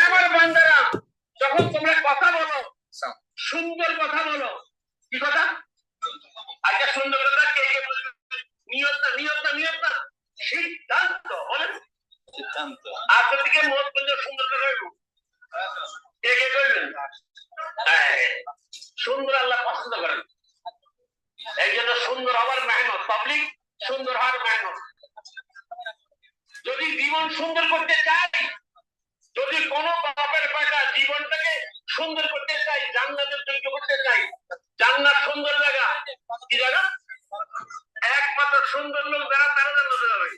আমার বান্দারা যখন তোমরা কথা বলো সুন্দর কথা বলো, কি কথা? আজকে সুন্দর কথা কে কে বলবে? নিয়ত না, নিয়ত না, নিয়ত না, সিদ্ধান্ত বলেন। সিদ্ধান্ত আপনার দিকে মত বললে সুন্দর করে রইব, কে কে করবেন? সুন্দর আল্লাহ পছন্দ করেন, এই জন্য সুন্দর হওয়ার মেহনত, পাবলিক সুন্দর হওয়ার মেহনত। যদি জীবন সুন্দর করতে চাই, যদি কোনো বাপের পয়সা জীবনটাকে সুন্দর করতে চাই, জান্নাতের যোগ্য করতে চাই, জান্নাত সুন্দর জায়গা, কি জায়গা? একমাত্র সুন্দর লোক যারা তারা জান্নাতে যাবে।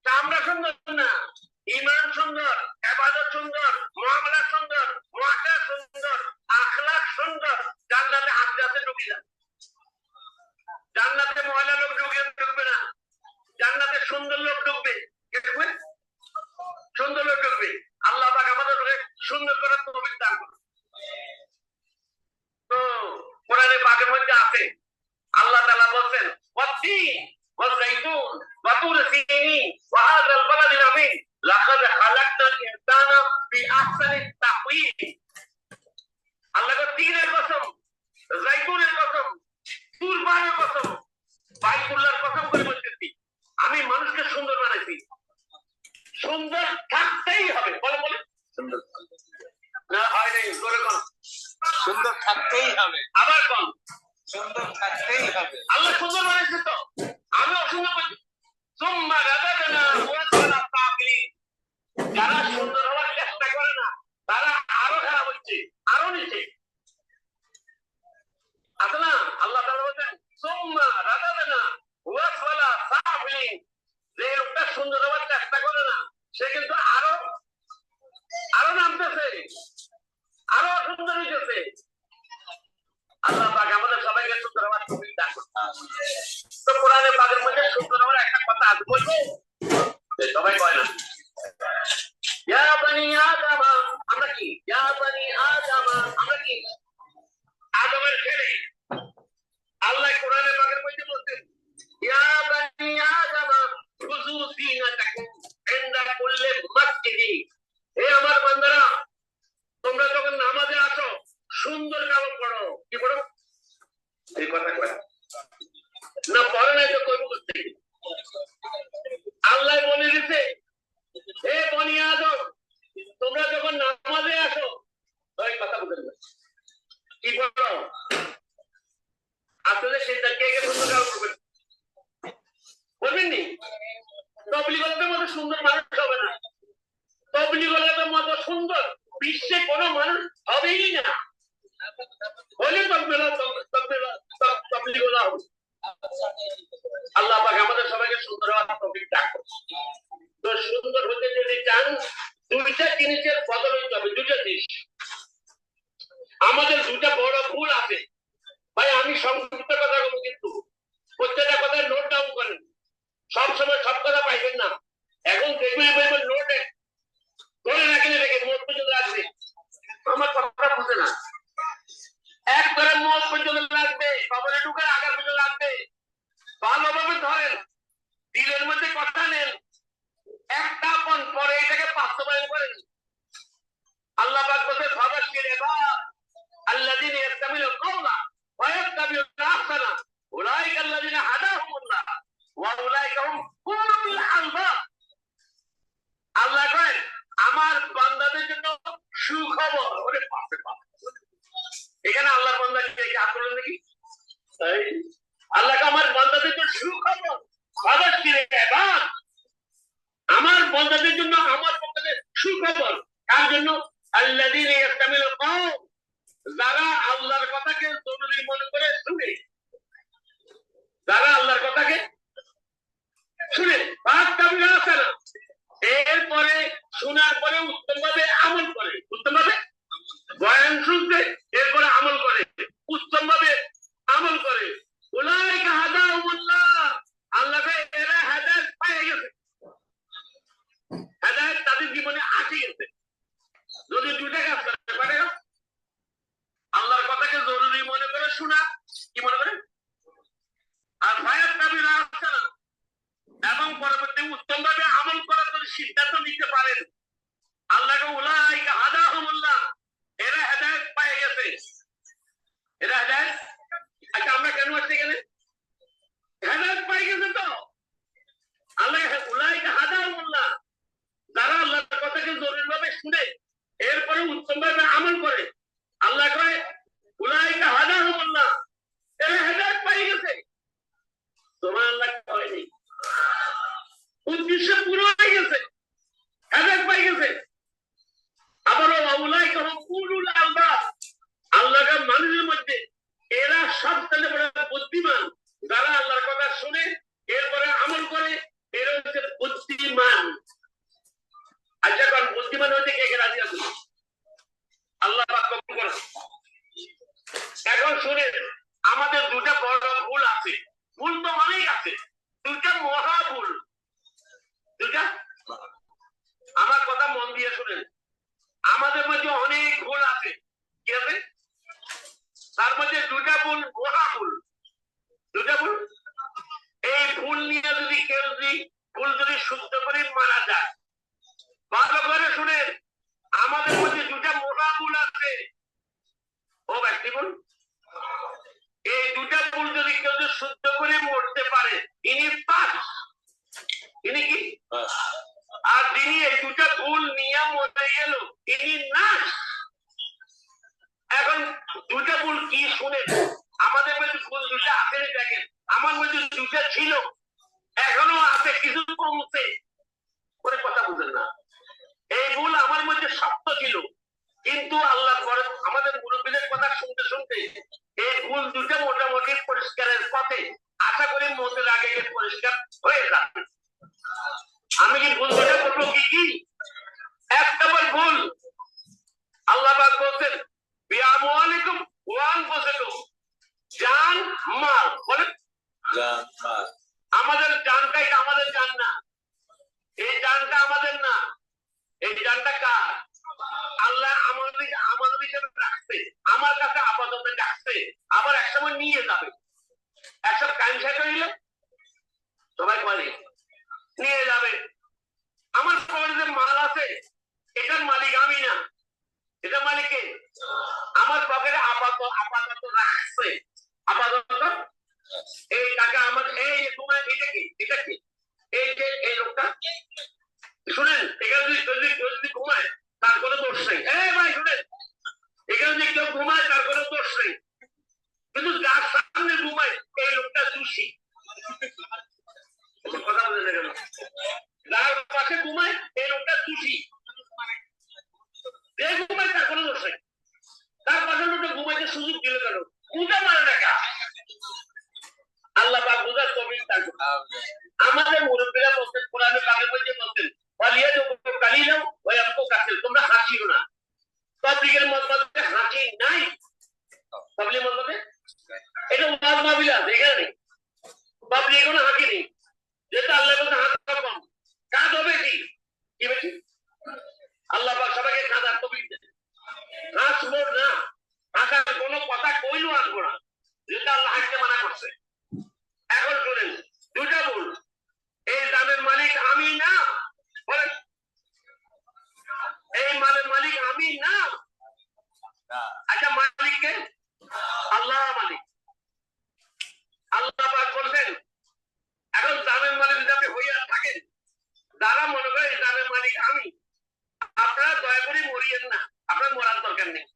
আমরা সুন্দর না, ঈমান সুন্দর, ইবাদত সুন্দর, মুআমালা সুন্দর, মুআশারা সুন্দর, আখলাক সুন্দর, জান্নাতে হাতে হাতে ঢুকে যাবে। জান্নাতে মহিলা লোক ঢুকবে না, জান্নাতে সুন্দর লোক ঢুকবে। কে ঢুকবে? সুন্দর লোক ঢুকবে। আল্লাহ পাক আমাদের সুন্দর করার তৌফিক দান করুন। তো কোরআনে পাকের মধ্যে আছে আল্লাহ তাআলা বলেন ওয়াতিন ওয়াযাইতুন ওয়া তুর সিনিন ওয়া হাযাল বালাদিল আমিন লাকাদ খালাকনাল ইনসানা ফি আহসানি তাকওয়িম। আল্লাহ কো তিনের কসম, যাইতুনের কসম, তুর পাহাড়ের কসম, বাইতুল্লাহর কসম করে বলতেছি, আমি মানুষকে সুন্দর বানাইছি। সুন্দর থাকতেই হবে, বলে বলে সুন্দর না হয় নাই, করে কোন সুন্দর থাকতেই হবে, আবার কোন সুন্দর থাকতেই হবে। আল্লাহ সুন্দর বানাইছে তো আমি অসুন্দর করছি। সুম্মা রাদাদনা ওয়াসলা তাকলিন, যারা সুন্দর হওয়ার চেষ্টা করে না তারা আরো খারাপ হচ্ছে, আরো নিচে আছে না। আল্লাহ তাআলা বলেন সুম্মা রাদাদনা ওয়াসলা তাকলিন, যে লোকটা সুন্দর হওয়ার চেষ্টা করে না সে কিন্তু আরো আরো নামতেছে, আরো সুন্দর হইতেছে। আল্লাহ পাক আমাদের সবাইকে সুন্দর হওয়ার তৌফিক দান করুন। তো কোরআনে পাকের মধ্যে সুন্দর হওয়ার একটা কথা আছে, বলবো সবাই কয় না, ইয়া বনি আদম, আমরা কি ইয়া বনি আদম, আমরা কি আদমের ছেলে। আল্লাহ কোরআনে পাকের মধ্যে বলছেন ইয়া বনি আদম খুযু যিনাতাকুম ইনদা কুল্লি মাসজিদি, হে আমার বান্দারা তোমরা যখন নামাজে আসো সুন্দর কাপড় পরো। কি পরো? এই কথা কয় না, পরে নাই তো কইব করতে। আল্লাহ বলে দিতে হে বনি আদম তোমরা যখন নামাজে আসো ওই কথা বলবেন না, কি পরো? আসলে সেটা কে কে সুন্দর কাপড় পরবেন বলবেন নি? তবলিগের মতো সুন্দর মানুষ হবে না, তবলিগের মতো সুন্দর বিশ্বে কোনো মানুষ হবেই না। হলে আল্লাহ পাক আমাদের সবাইকে সুন্দর হওয়ার তৌফিক দান করুন। তো সুন্দর হতে যদি চান দুইটা জিনিসের বদল হইতে হবে, দুইটা জিনিস। আমাদের দুইটা বড় ভুল আছে ভাই, আমি সংক্ষিপ্ত কথা বলবো কিন্তু প্রত্যেকটা কথা নোট ডাউন করেন, সবসময় সব কথা পাইবেন না। এখন দেখবেন নোট ধরে রাখলে রেখে নোট পর্যন্ত রাখবে, আমার কথা বুঝে না, একবারে নোট পর্যন্ত রাখবে, কবরে ঢুকার আগার পর্যন্ত রাখবে, ভালোভাবে ধরেন, দিলের মধ্যে কথা নেন, একটা পণ পরে এটাকে বাস্তবায়ন করেন। আল্লাহ পাক বলেন ফাবাশশির ইবাদ আল্লাযীনা ইয়াসতামিলুল কাওলা ওয়া ইয়াত্তাবিউনা আহসানা উলাইকা আল্লাযীনা হাদাহুমুল্লাহ ওয়া উলাইকা হুম উলুল আলবাব। আল্লাহ কয় আমার বান্দাদের জন্য সুখবর। ওরে বাপরে বাপ, এখানে আল্লাহর বান্দাকে হাত তোলেন নাকি? আল্লাহ আমার বান্দাদের জন্য সুখবর, ফাবাশশির ইবাদ, আমার বান্দাদের জন্য আমার পক্ষ থেকে সুখবর। কার জন্য? আল্লাযীনা ইয়াসতামিলুল কাওল, যারা আল্লাহর কথাকে জরুরি মনে করে শুনে, যারা আল্লাহর কথাকে শুনে এরপরে শোনার পরে উত্তম ভাবে আমল করে, উত্তম ভাবে বয়ান শুনতে এরপরে আমল করে, উত্তম ভাবে আমল করে, উলাইকা হাদাহুমুল্লাহ, আল্লাহ এরা হেদায়েত পেয়ে গেছে, হেদায়েত তাদের জীবনে আসে গেছে। যদি দুইটা কাজ করতে পারে, আল্লাহর কথাকে জরুরি মনে করে শোনা, কি মনে করে, আর ভাইয়ের দাবি না আসছে না, এবং পরবর্তী উত্তম ভাবে আমল করার জন্য সিদ্ধান্ত নিতে পারেন, আল্লাহকে উলাইকা হাদাহুমুল্লাহ, এরা হেদায়েত পেয়ে গেছে, এরা হেদায়েত। আচ্ছা আমরা কেন আসছি এখানে? হেদায়েত পেয়ে গেছে তো। আল্লাহ উলাইকা হাদাহুমুল্লাহ, যারা আল্লাহর কথাকে জরুরিভাবে শুনে এরপরে উত্তমভাবে আমল করে, আল্লাহ কয় উলাইকা হাদাহুমুল্লাহ, এরা হেদায়েত পেয়ে গেছে। তোমার আল্লাহ কয়নি, উদ্দেশ্য পুরো হয়ে গেছে, হেদায়েত পেয়ে গেছে। আবারও উলাইকা হুম উলুল আলবাব, আল্লাহর মানুষের মধ্যে এরা সবচেয়ে বড় বুদ্ধিমান, যারা আল্লাহর কথা শুনে এরপরে আমল করে, এরা হচ্ছে বুদ্ধিমান। আচ্ছা কারণ বুদ্ধিমান হতে কে কে রাজি আছে? আল্লাহ পাক কবুল করুন। এখন শুনে আমাদের দুটা বড় ভুল আছে, ভুল তো অনেক আছে, দুটা মহা ভুল, দুটা। আমার কথা মন দিয়ে শুনেন, আমাদের মধ্যে অনেক ভুল আছে, কি আছে? তার মধ্যে দুটা ভুল মহা ভুল, দুটা ভুল। এই ভুল নিয়ে যদি কেউ যদি ভুল যদি শুদ্ধ করে মারা যায়, ভালো করে শুনেন, আমাদের মধ্যে দুটা মহা ভুল আছে। ও ব্যক্তি ভুল, এই দুটা ভুল যদি কেউ যদি শুদ্ধ করে মরতে পারে, ইনি পাস, ইনি কি? আর যিনি এই দুটা ভুল নিয়ে মরে গেল, ইনি নাশ। এখন দুটা ভুল কি শুনেন, আমাদের মধ্যে ভুল দুটা আছে, দেখেন আমার মধ্যে দুটা ছিল, এখনো আছে, কিছু কমছে, করে কথা বুঝেন না। এই ভুল আমার মধ্যে শক্ত ছিল, কিন্তু আল্লাহ পরে আমাদের মুরব্বীদের কথা শুনতে শুনতে এই ভুল দুটা মোটামুটি পরিষ্কারের পথে, আশা করি মতের আগে পরিষ্কার হয়ে যাবে। আমি কি ভুল দুটা করবো? কি কি? এক নম্বর ভুল, আল্লাহ পাক বলছেন বিআমওয়ালিকুম ওয়া আনফুসিকুম, জান মাল, বলেন জান মাল। আমাদের জানটাই আমাদের জান না, এই জানটা আমাদের না, এই জানটা কার? আল্লাহ আমাদের হিসেবে রাখছে, আমার কাছে আপাতত রাখছে, আবার একসময় নিয়ে যাবে। একসব কাইম শেষ হইলে সবাই বলে নিয়ে যাবে। আমার পকেটে যে মাল আছে, এটার মালিক আমি না, এটা মালিক কে? আমার পকেটে আপাতত রাখছে, আপাতত এই টাকা আমার, এই তোমার এটা কি, এটা কি, এই যে এই লোকটা শুনেন, এখানে যদি ঘুমায় তার কোনো দোষ নেই। এই ভাই শুনেন, এখানে যদি কেউ ঘুমায় তার কোনো দোষ নেই, কিন্তু যার সামনে ঘুমায় এই লোকটা দোষী। কথা বলে গেল, যার পাশে ঘুমায় এই লোকটা দোষী, যে ঘুমায় তার কোনো দোষ নেই, তার পাশে লোকটা ঘুমাইতে সুযোগ দিলে কেন? পূজা মানে টাকা। আল্লাহ পাক বুঝার তৌফিক দান করুন। আমাদের মুরব্বিরা বলতেন, কোরআনে পাকে বলতেন তোমরা হাসিও না। পাবলিকের মধ্যে হাসি নাই, পাবলিকের মধ্যে এটা ওয়াজ মাহফিল আছে, এখানে নেই, পাবলিক কোনো হাসি নেই, যেটা আল্লাহ বলতে হাসা কম, কাজ হবে কি কি বেশি? আল্লাহ পাক সবাইকে কাঁদার তৌফিক দেন। হাসবো না, হাসার কোনো কথা কইলেও আসবো না, যেটা আল্লাহ হাসতে মানা করছে। এখন শুনেন দুটা ভুল, এই দামের মালিক আমি না, বলেন এই মালের মালিক আমি না। আচ্ছা মালিক কে? আল্লাহ মালিক। আল্লাহ পাক বলছেন, এখন দামের মালিক যদি আপনি হইয়া থাকেন, যারা মনে করে এই দামের মালিক আমি, আপনারা দয়া করে মরিয়েন না, আপনার মরার দরকার নেই,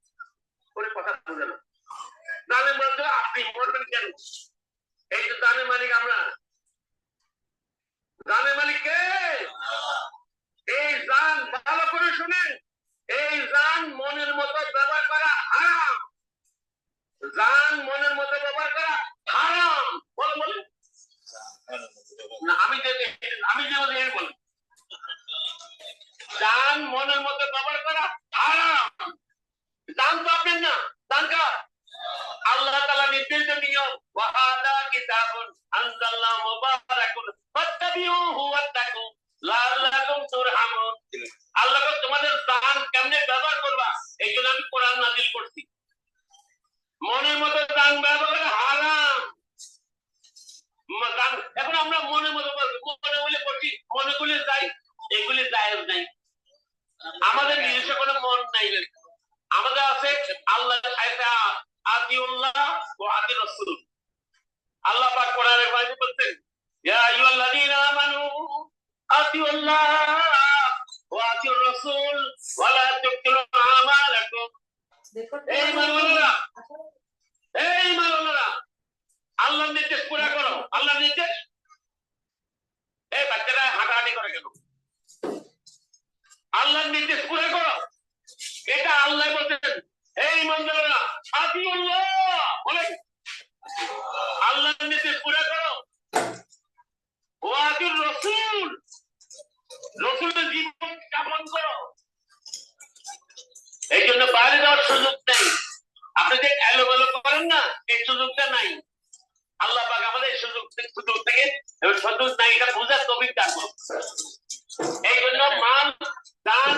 করে কথা বুঝে না। দামের মালিক আপনি মরবেন কেন? এই তো দামের মালিক আমরা। দামের মালিক কে? এই জান ভালো করে শুনেন, এই জান মনের মতো ব্যবহার করা হারাম, জান মনের মতো ব্যবহার করা হারাম। বল বলেন না, আমি যে বলি জান মনের মতো ব্যবহার করা হারাম। জান তো আপনার না, জান কার? আল্লাহ তাআলা নির্দেশ নিয়ম ওয়াহাদা কিতাবুন আনজালনাহু মুবারাকুন ফাত্তাবিউহু ওয়াত্তাকু লাআল্লাকুম তুরহামুন। আল্লাহ তোমাদের জান কেমনে ব্যবহার করবা এই জন্য আমি কোরআন নাযিল করছি। মনের মতো জান ব্যবহার হারাম। এখন আমরা মনের মতো মনে বলে করছি, মনে করলে যাই, এগুলি জায়েজ নাই। আমাদের আতিউল্লাহ ওয়া আতির রাসূল। আল্লাহ পাক কোরআনে পাকে বলতেন ইয়া আইয়ুহাল্লাযীনা আমানু আতিউল্লাহ ওয়া আতির রাসূল ওয়া লা তুবতিলু আমালাকুম। এই মানুষরা আল্লাহর নির্দেশ পুরা করো। আল্লাহর নির্দেশ। এই বাচ্চারা হাঁটাহাঁটি করে কেন? আল্লাহর নির্দেশ পুরা করো, এটা আল্লাহ বলতেন। এই মানুষরা আতিউল্লাহ বলে আল্লাহর নির্দেশ পুরা করো, ওয়া আতির রাসূল রাসূলের জীবন যাপন করো। এই জন্য বাইরে যাওয়ার সুযোগ নেই। আপনি যে এলোমেলো করেন না, এই সুযোগটা নাই। আল্লাহ পাক আমাদের সুযোগ থেকে সুযোগ নাই, এটা বোঝার তৌফিক দান করুন। এই জন্য মাল দান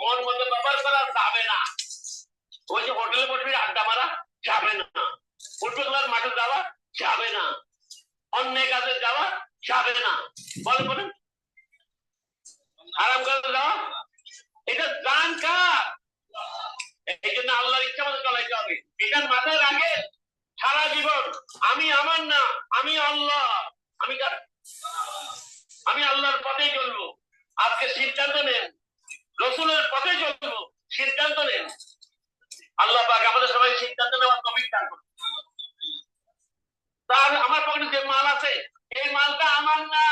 মন মতো ব্যবহার করা যাবে না। ওই যে হোটেলে বসে আড্ডা মারা যাবে না, ফুটবল মাঠে যাওয়া যাবে না, অন্যায় কাজে যাওয়া যাবে না। বলেন বলেন, আরাম কাজে যাওয়া, এটা দান কার? এই জন্য আল্লাহর ইচ্ছা মতো চলাইতে হবে। এটা মাথায় রাখে সারা জীবন, আমি আমার না, আমি আল্লাহ, আমি কার? আমি আল্লাহর পথেই চলবো। আজকে সিদ্ধান্ত নেন, রসুলের পথে চলবো, সিদ্ধান্ত নেন। আল্লাহ পাক আমাদের সবাই সিদ্ধান্ত নেওয়ার তৌফিক দান করুন। তার আমার পকেটে যে মাল আছে, এই মালটা আমার না।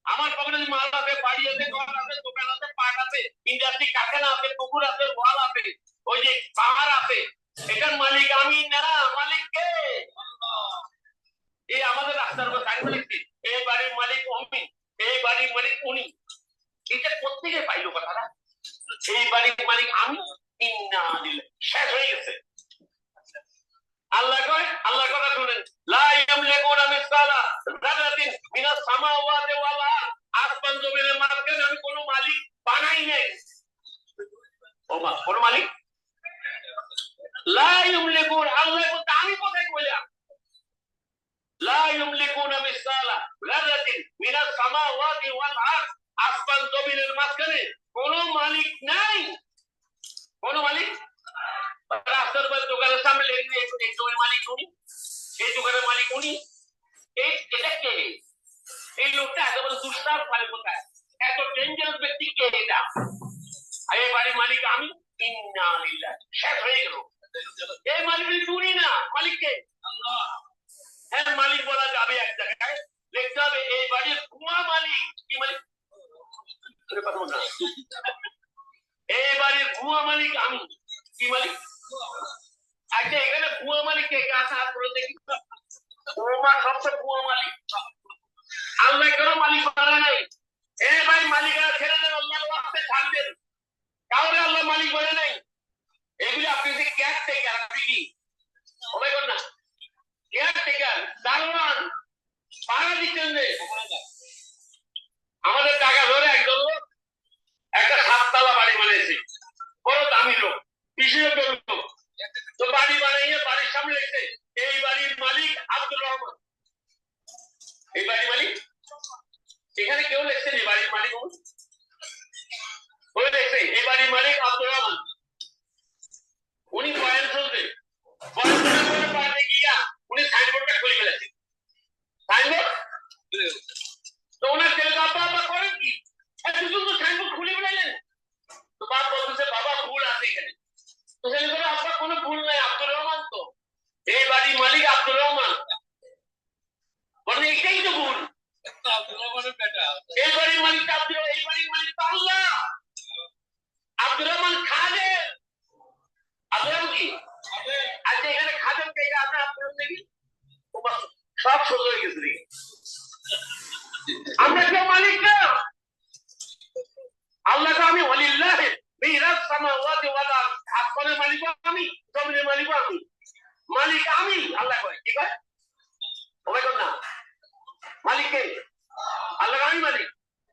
আমার পকেটে যে মাল আছে, বাড়ি আছে, ঘর আছে, দোকান আছে, পাট আছে, ইন্ডাস্ট্রি কারখানা আছে, পুকুর আছে, ওয়াল আছে, ওই যে পাহাড় আছে, এটার মালিক আমি না। মালিক কে? এই আমাদের রাস্তার উপর সাইনবোর্ড লিখছি, এই বাড়ির মালিক আমি, এই বাড়ির মালিক উনি। এটা প্রত্যেকে পাইলো কথাটা, এই বাড়ির মালিক আমি। ইন্না লিল্লাহি, শেষ হয়ে গেছে। আল্লাহ কয়, আল্লাহর কথা শুনেন, লা ইয়ামলিকুনা মিসকালা যারাতিন মিনাস সামাওয়াতি ওয়াল আরদ। আসমান জমিনের মাঝখানে আমি কোনো মালিক বানাই নাই। ও মা, কোনো মালিক লা ইয়ামলিকুন। আল্লাহ বলতে আমি কোথায় কইলাম? লা ইয়ামলিকুনা মিসকালা যারাতিন মিনাস সামাওয়াতি ওয়াল আরদ। আসমান জমিনের মাঝখানে কোনো মালিক নাই। কোনো মালিক? রাস্তার উপর দোকানের সামনে লেগে এই দোকানের মালিক উনি, এই দোকানের মালিক উনি। এটা কে? এই লোকটা এত বড় দুষ্টার ফলে কোথায়? এত ডেঞ্জারাস ব্যক্তি কে এটা? এই বাড়ির মালিক আমি। ইন্না লিল্লাহি, শেষ হয়ে গেল। এই মালিক উনি না, মালিক কে? আল্লাহ। হ্যাঁ, মালিক বলা যাবে এক জায়গায়, লিখতে হবে এই বাড়ির ভুয়া মালিক। কি মালিক? এই বাড়ির ভুয়া মালিক আমি। কি মালিক? আচ্ছা, এখানে ভুয়া মালিক কে? কাছে হাত করে দেখি। ওমা, সবচেয়ে ভুয়া মালিক। আল্লাহ কেন মালিক বানায় নাই? এই ভাই, মালিকেরা ছেড়ে দেন, আল্লাহর ওয়াস্তে থাকবেন। কাউরে আল্লাহ মালিক বলে নাই। এগুলি আপনি যে কেয়ারটেকার, আপনি কি হবে না? কেয়ারটেকার, দারোয়ান, পাহারা দিচ্ছেন যে। আমাদের টাকা ধরে একজন লোক একটা 7 তলা বাড়ি বানিয়েছে, বড় দামি লোক, কৃষির লোক। তো বাড়ি বানাইয়ে বাড়ির সামনে রেখেছে, এই বাড়ির মালিক আব্দুর রহমান। এই বাড়ির মালিক এখানে কেউ লেখছেন এই বাড়ির মালিক বলে লেখছে, এই বাড়ির মালিক আব্দুর রহমান। উনি বয়ান শুনছে, বয়ান শোনার পরে বাড়িতে গিয়া উনি সাইনবোর্ডটা খুলে ফেলেছে। সাইনবোর্ড তো ওনার ছেলে বাবা বাবা করেন কি, তো সাইনবোর্ড খুলে ফেলেন। তো বাপ বলতেছে, বাবা ভুল আছে এখানে। তো ছেলে বলে, আপনার কোনো ভুল নাই, আব্দুর রহমান তো এই বাড়ির মালিক আব্দুর রহমান। মানে এটাই তো ভুল। এই বাড়ির মালিক আব্দুর, এই বাড়ির মালিক তো আল্লাহ। আব্দুর রহমান খাদেম। আব্দুর রহমান কি? আচ্ছা, এখানে খাদেম কে? আপনার আব্দুর রহমান দেখি সব সোজা হয়ে গেছে দেখি। আমরা কেউ মালিক না। আল্লাহ তো আমি ওয়ালিল্লাহি মিরাস সামাওয়াতি ওয়াল আরদ। আসমানের মালিক আমি, জমিনের মালিক আমি। মালিক আমি, আল্লাহ কয়। কি কয়? হবে না? মালিক কে? আল্লাহ আমি মালিক।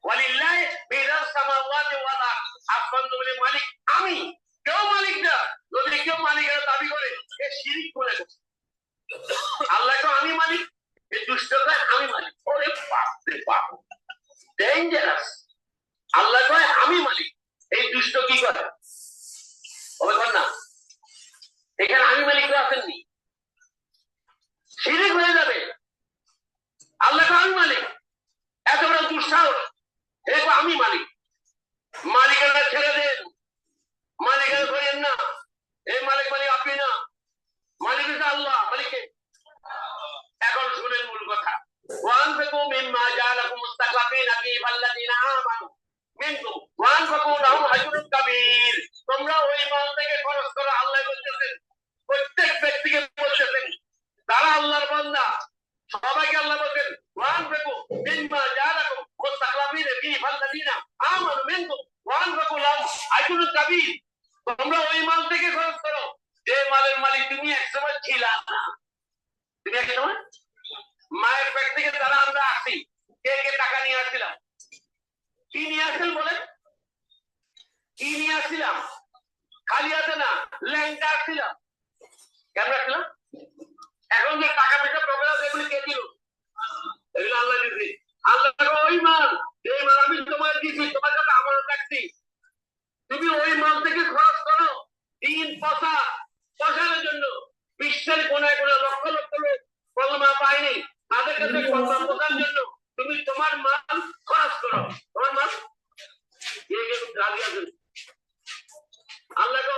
ওয়ালিল্লাহি মিরাস সামাওয়াতি ওয়াল আরদ। আসমান জমিনের মালিক আমি, কেউ মালিক না। যদি কেউ মালিকের দাবি করে, সে শিরক করে। আল্লাহ তো আমি মালিক, এই দুষ্টটা আমি মালিক। ওরে বাপ রে বাপ, ডেঞ্জারাস। আল্লাহ কয় আমি মালিক, এই দুষ্ট কি করে? হবে না? এখানে আমি মালিক আসেননি, না। তুমি এক সময় মায়ের পেট থেকে যারা আমরা আসি, কে কে টাকা নিয়ে আসছিলাম? কি নিয়ে আসছিলাম বলেন? কি নিয়ে আসছিলাম? খালি হাতে না, ল্যাংটা আসছিলাম। কেমন আসছিলাম? এখন যে টাকা পয়সা প্রোগ্রাম এগুলি কে দিল? এগুলো আল্লাহ দিয়েছে। আল্লাহ ওই মাল, এই মাল আমি তোমার দিয়েছি, তোমার কাছে আমানত রাখছি, তুমি ওই মাল থেকে খরচ করো দিন পচানোর জন্য। বিশ্বের কোনায় কোনায় লক্ষ লক্ষ লোক কলমা পায়নি, তাদের কাছে কলমা পচানোর জন্য তুমি তোমার মাল খরচ করো। তোমার মাল রাজি আছেন? আল্লাহকে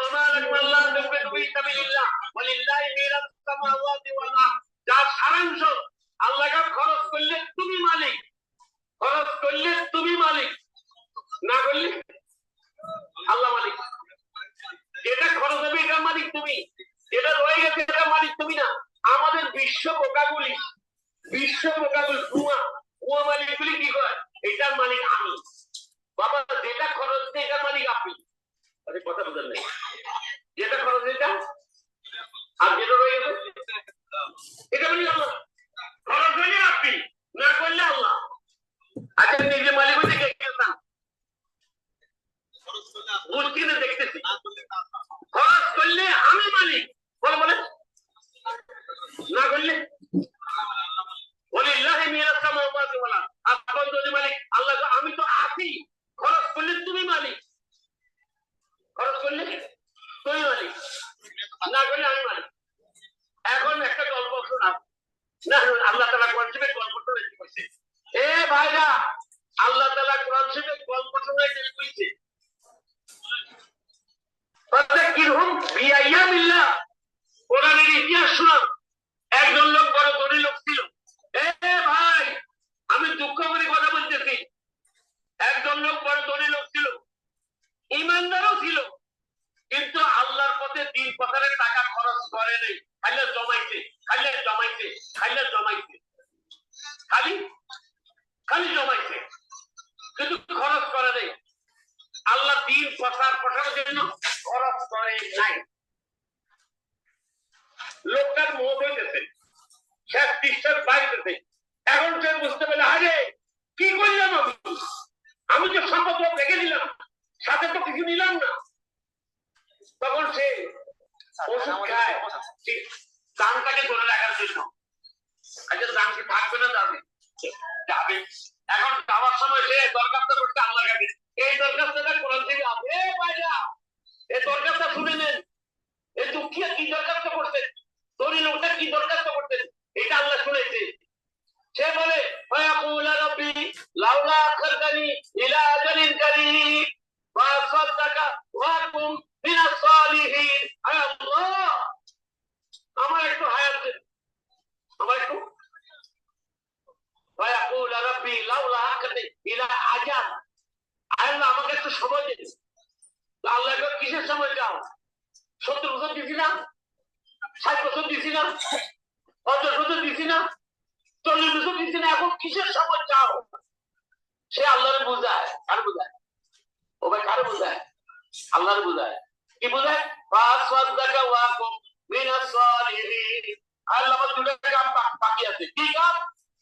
আল্লাহ দেখবে তুমি সাবিলিল্লাহ ওয়ালিল্লাহি মিরাস সামাওয়াতি ওয়াল আরদ। যার সারাংশ আল্লাহকে খরচ করলে তুমি মালিক, খরচ করলে তুমি মালিক, না করলে আল্লাহ মালিক। যেটা খরচ হবে এটা মালিক তুমি, যেটা রয়ে গেছে এটা মালিক তুমি না। আমাদের বিশ্ব বোকাগুলি কুয়া মালিকগুলি কি করে? এটার মালিক আমি। বাবা যেটা খরচ হচ্ছে এটার মালিক আপনি। আরে কথা বুঝেন নাই, যেটা খরচ এটা আর যেটা রয়ে গেছে এটা মালিক আল্লাহ। খরচ হলে আপনি, না করলে আল্লাহ। আচ্ছা নিজে মালিক হতে কে চান? বুঝছি না, দেখতেছি। খরচ করলে আমি মালিক, বলে বলে, না করলে ওয়ালিল্লাহি মিরাস সামাওয়াতি ওয়াল আরদ। আপনি যদি মালিক আল্লাহ, আমি তো আছি, খরচ করলে তুমি মালিক, খরচ করলে তুমি মালিক, না করলে আমি মালিক। এখন একটা গল্প শোনা না, আল্লাহ তাআলা কোরআন শরীফে গল্প শোনাইতে কইছে। এ ভাইরা, আল্লাহ তাআলা কোরআন শরীফে গল্প শোনাইতে কইছে। ফাযাক্কিরহুম বিআইয়ামিল্লাহ, কোরআনের ইতিহাস শোনা। একজন লোক বড় ধনী লোক ছিল। এ ভাই, আমি দুঃখ করে কথা বলতেছি। একজন লোক বড় ধনী লোক ছিল, ইমানদারও ছিল, কিন্তু আল্লাহর পথে দিন প্রচারের টাকা খরচ করে নাই। খালি জমাইছে, খালি জমাইছে, খালি জমাইছে, খালি খালি জমাইছে, কিন্তু খরচ করে নাই। আল্লাহ দিন প্রচারের জন্য খরচ করে নাই। লোকটার মোহ হইতেছে, শেষ পৃষ্ঠার বাইরেছে। এখন সে বুঝতে পারলে, আরে কি করলাম আমি তো সম্পদ রেখে দিলাম, সাথে তো কিছু নিলাম না। তখন সে ওষুধ খায় দামটাকে ধরে রাখার জন্য। আচ্ছা দাম কি থাকবে না? যাবে, যাবে। এখন যাওয়ার সময় সে দরখাস্ত করতে আল্লাহর কাছে। এই দরখাস্তটা কোরআন থেকে আছে। ভাইরা, এই দরখাস্তটা শুনে নেন। এই দুঃখিয়া কি দরখাস্ত করতেন, ধনী লোকটা কি দরখাস্ত করতেন, এটা আল্লাহ শুনেছে। সে বলে ফায়াকুলা রাব্বি লাউলা আখরতানি ইলা আজালিন কারীম ফাসাদদাকা ওয়া কুম মিনাস সালিহিন। আয় আল্লাহ, আমার একটু হায়াত দেন, আমার একটু। ফায়াকুলা রাব্বি লাউলা আখরতানি ইলা আজাল, আল্লাহ আমাকে একটু সময় দিন। আল্লাহকে কিসের সময় চাও? 70 বছর দিছি না, 60 বছর দিছি না, 50 বছর দিছি না, 40 বছর দিছি না, এখন কিসের সময় চাও? সে আল্লাহরে বুঝায়। কার বুঝায়? ও ভাই কারে বুঝায়? আল্লাহরে বুঝায়। কি বুঝায়? ফাসাদদাকা ওয়া কুম মিনাস সালিহিন। আল্লাহ আমার দুটো কাম বাকি আছে। কি কাম?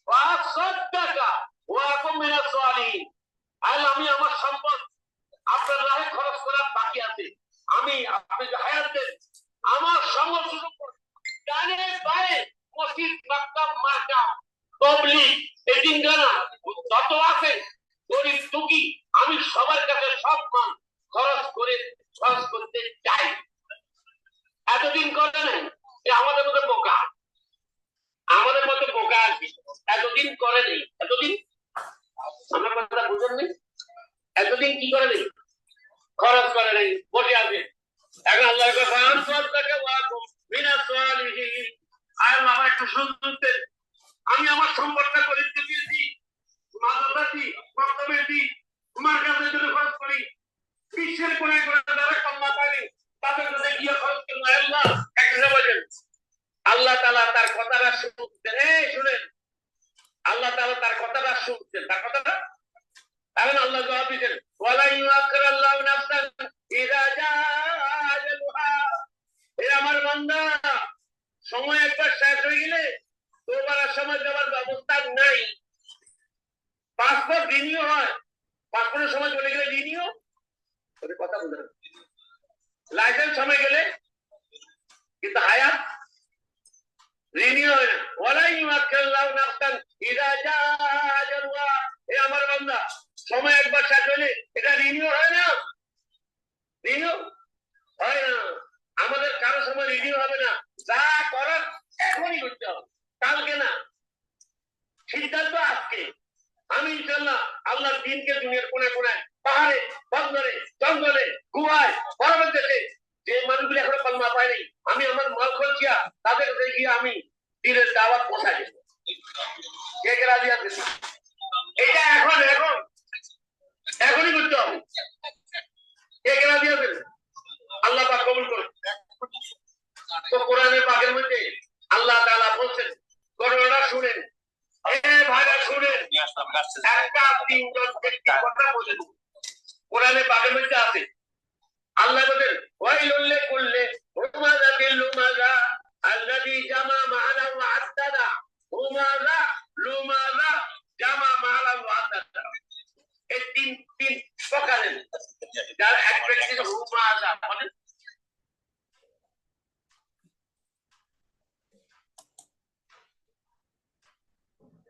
ফাসাদদাকা ওয়া কুম মিনাস সালিহিন। আল্লাহ আমি আমার সম্পদ আপনার রাহে খরচ করার বাকি আছে। আমি আপনাকে হায়াত দেন, আমার সমস্ত ডানে বায়ে মসজিদ, মাকতাব, মার্কাব, পাবলিক, এতিমখানা যত আছে, গরিব দুঃখী, আমি সবার কাছে সব মান খরচ করতে চাই। এতদিন করে নাই। আমাদের মতো বোকা, আমাদের মতো বোকা আর কি। এতদিন করে নেই। এতদিন আমার কথা বুঝেননি? এতদিন কি করে নেই? খরচ করে নেই, বসে আছে। এখন আল্লাহর কথা আমার একটু সুন্দর দেন। আমি আমার সম্পদটা করে দিয়েছি, মাদ্রাসা বক্তব্যের দিই, তোমার কাছে যদি খরচ করি, বিশ্বের কোনায় কোনায় যারা কল্যাণ পায়নি তাদের কাছে গিয়ে খরচ করবো। আল্লাহ একটা বলেন, আল্লাহ তাআলা তার কথাটা শুনতেন। এই শুনেন, আল্লাহ তাআলা তার কথাটা শুনতেন, তার কথাটা। এখন আল্লাহ জবাব দিতেন, ওয়ালা ইউআখিরুল্লাহু নাফসান ইযা জাআ আজালুহা। হে আমার বান্দা, সময় একবার শেষ হয়ে গেলে তোবার সময় দেওয়ার ব্যবস্থা নাই। পাসপোর্ট রিনিউ হয়, পাসপোর্টের সময় চলে গেলে রিনিউ কথা বলতে, লাইসেন্স সময় গেলে, কিন্তু হায়াত রিনিউ হয় না। ওয়ালাই ইউআক্কিল্লাহু নাফসান ইযা জাআ আজালুহা। এ আমার বান্দা, সময় একবার শেষ হলে এটা রিনিউ হয় না, রিনিউ হয় না। আমাদের কারো সময় রিনিউ হবে না, যা করার এখনই করতে হবে, কালকে না। সিদ্ধান্ত আজকে। আমি ইনশাআল্লাহ আল্লাহর দ্বীনকে দুনিয়ার কোনায় কোনায়, পাহাড়ে, বন্দরে, জঙ্গলে, গুহায়, বরফের দেশে যে মানুষগুলো এখনো কলমা পায়নি, আমি আমার মাল খরচিয়া তাদের দেখিয়ে আমি দ্বীনের দাওয়াত পৌঁছাই দেব। কে কে রাজি আছে? এটা এখনই করতে হবে। কে কে রাজি আছেন? আল্লাহ পাক কবুল করুন। তো কোরআনের পাকের মধ্যে আল্লাহ তাআলা বলছেন, ঘটনাটা শুনেন। ভাইরা শুনেন, একটা তিনজন ব্যক্তি কথা বলেন, কোরআনে পাকের মধ্যে আছে। আল্লাহ বলেন, ওয়াইলুল লিকুল্লি হুমাযাতিল লুমাযা আল্লাযী জামা মা'আলা ওয়া